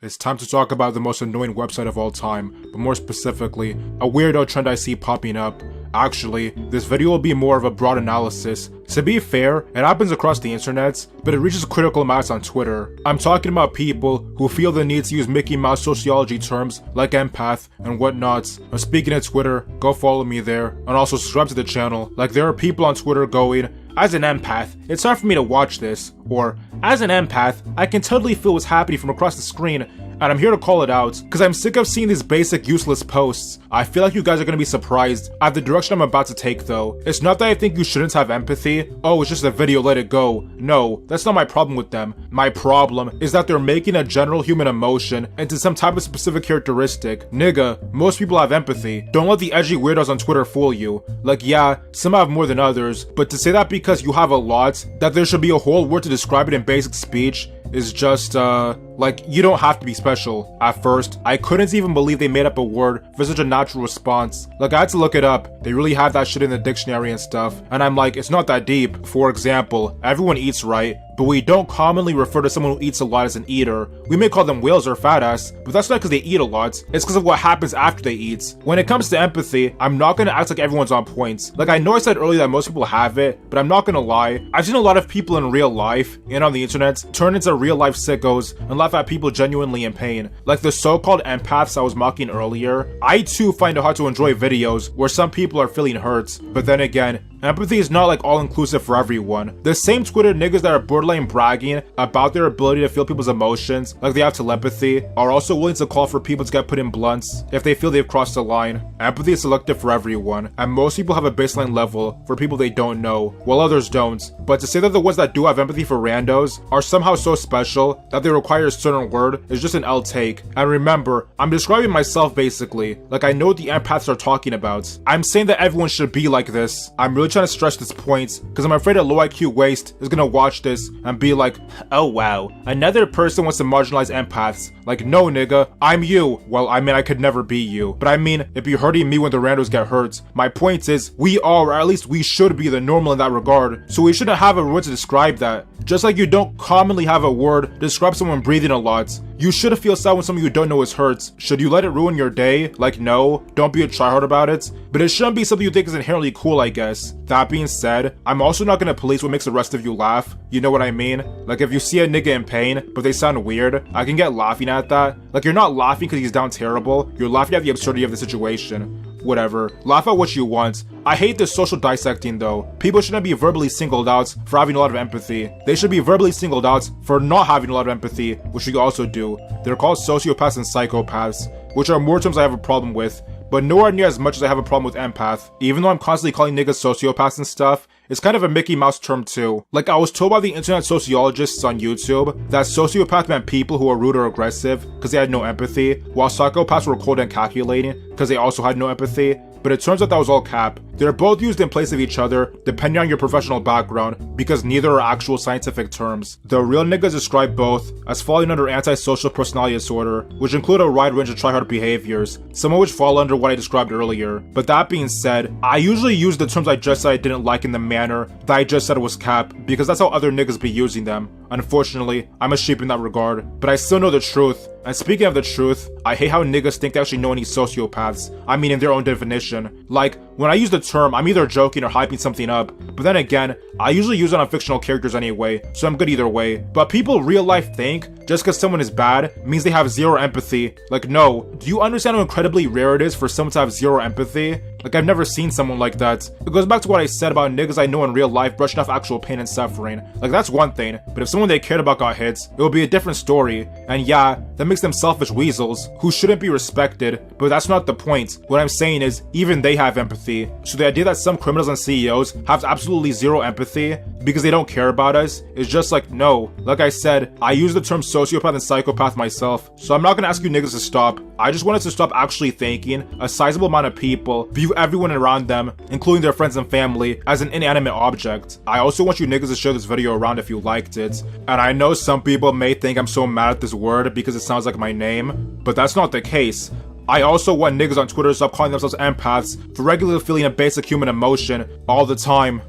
It's time to talk about the most annoying website of all time, but more specifically, a weirdo trend I see popping up. Actually, this video will be more of a broad analysis. To be fair, it happens across the internet, but it reaches critical mass on Twitter. I'm talking about people who feel the need to use Mickey Mouse sociology terms like empath and whatnot. And speaking of Twitter, go follow me there, and also subscribe to the channel. Like, there are people on Twitter going, "As an empath, it's hard for me to watch this," or "As an empath, I can totally feel what's happening from across the screen, and I'm here to call it out, because I'm sick of seeing these basic useless posts." I feel like you guys are going to be surprised at the direction I'm about to take though. It's not that I think you shouldn't have empathy, "Oh, it's just a video, let it go." No, that's not my problem with them. My problem is that they're making a general human emotion into some type of specific characteristic. Nigga, most people have empathy. Don't let the edgy weirdos on Twitter fool you. Like, yeah, some have more than others, but to say that because you have a lot, that there should be a whole word to describe it in basic speech, is just, like, you don't have to be special. At first, I couldn't even believe they made up a word for such a natural response. Like, I had to look it up. They really have that shit in the dictionary and stuff. And I'm like, it's not that deep. For example, everyone eats, right? But we don't commonly refer to someone who eats a lot as an eater. We may call them whales or fat ass, but that's not because they eat a lot. It's because of what happens after they eat. When it comes to empathy, I'm not gonna act like everyone's on point. Like, I know I said earlier that most people have it, but I'm not gonna lie. I've seen a lot of people in real life and on the internet turn into real life sickos and laugh at people genuinely in pain. Like the so-called empaths I was mocking earlier. I too find it hard to enjoy videos where some people are feeling hurt, but then again, empathy is not like all-inclusive for everyone. The same Twitter niggas that are borderline bragging about their ability to feel people's emotions, like they have telepathy, are also willing to call for people to get put in blunts if they feel they've crossed the line. Empathy is selective for everyone, and most people have a baseline level for people they don't know, while others don't. But to say that the ones that do have empathy for randos are somehow so special that they require a certain word is just an L take. And remember, I'm describing myself basically, like I know what the empaths are talking about. I'm saying that everyone should be like this. I'm really trying to stress this point, because I'm afraid a low IQ waste is gonna watch this and be like, "Oh wow, another person wants to marginalize empaths." Like, no nigga, I'm you. Well, I mean, I could never be you, but I mean, it'd be hurting me when the randos get hurt. My point is, we are, or at least we should be, the normal in that regard, so we shouldn't have a word to describe that. Just like you don't commonly have a word to describe someone breathing a lot. You should feel sad when someone you don't know is hurt. Should you let it ruin your day? Like, no, don't be a tryhard about it, but it shouldn't be something you think is inherently cool, I guess. That being said, I'm also not gonna police what makes the rest of you laugh. You know what I mean? Like, if you see a nigga in pain, but they sound weird, I can get laughing at that. Like, you're not laughing because he's down terrible, you're laughing at the absurdity of the situation. Whatever, laugh at what you want. I hate this social dissecting though. People shouldn't be verbally singled out for having a lot of empathy. They should be verbally singled out for not having a lot of empathy, which we also do. They're called sociopaths and psychopaths, which are more terms I have a problem with, but nowhere near as much as I have a problem with empath. Even though I'm constantly calling niggas sociopaths and stuff, it's kind of a Mickey Mouse term too. Like, I was told by the internet sociologists on YouTube that sociopath meant people who were rude or aggressive because they had no empathy, while psychopaths were cold and calculating because they also had no empathy. But it turns out that was all cap. They're both used in place of each other, depending on your professional background, because neither are actual scientific terms. The real niggas describe both as falling under antisocial personality disorder, which include a wide range of tryhard behaviors, some of which fall under what I described earlier. But that being said, I usually use the terms I just said I didn't like in the manner that I just said was cap, because that's how other niggas be using them. Unfortunately, I'm a sheep in that regard, but I still know the truth. And speaking of the truth, I hate how niggas think they actually know any sociopaths. I mean, in their own definition. Like, when I use the term, I'm either joking or hyping something up, but then again, I usually use it on fictional characters anyway, so I'm good either way. But people real life think just because someone is bad means they have zero empathy. Like, no. Do you understand how incredibly rare it is for someone to have zero empathy? Like, I've never seen someone like that. It goes back to what I said about niggas I know in real life brushing off actual pain and suffering. Like, that's one thing, but if someone they cared about got hit, it would be a different story. And yeah, that makes them selfish weasels who shouldn't be respected, but that's not the point. What I'm saying is, even they have empathy. So the idea that some criminals and CEOs have absolutely zero empathy because they don't care about us is just like, no. Like I said, I use the term sociopath and psychopath myself, so I'm not gonna ask you niggas to stop. I just wanted to stop actually thinking a sizable amount of people view everyone around them, including their friends and family, as an inanimate object. I also want you niggas to share this video around if you liked it. And I know some people may think I'm so mad at this word because it sounds like my name, but that's not the case. I also want niggas on Twitter to stop calling themselves empaths for regularly feeling a basic human emotion all the time.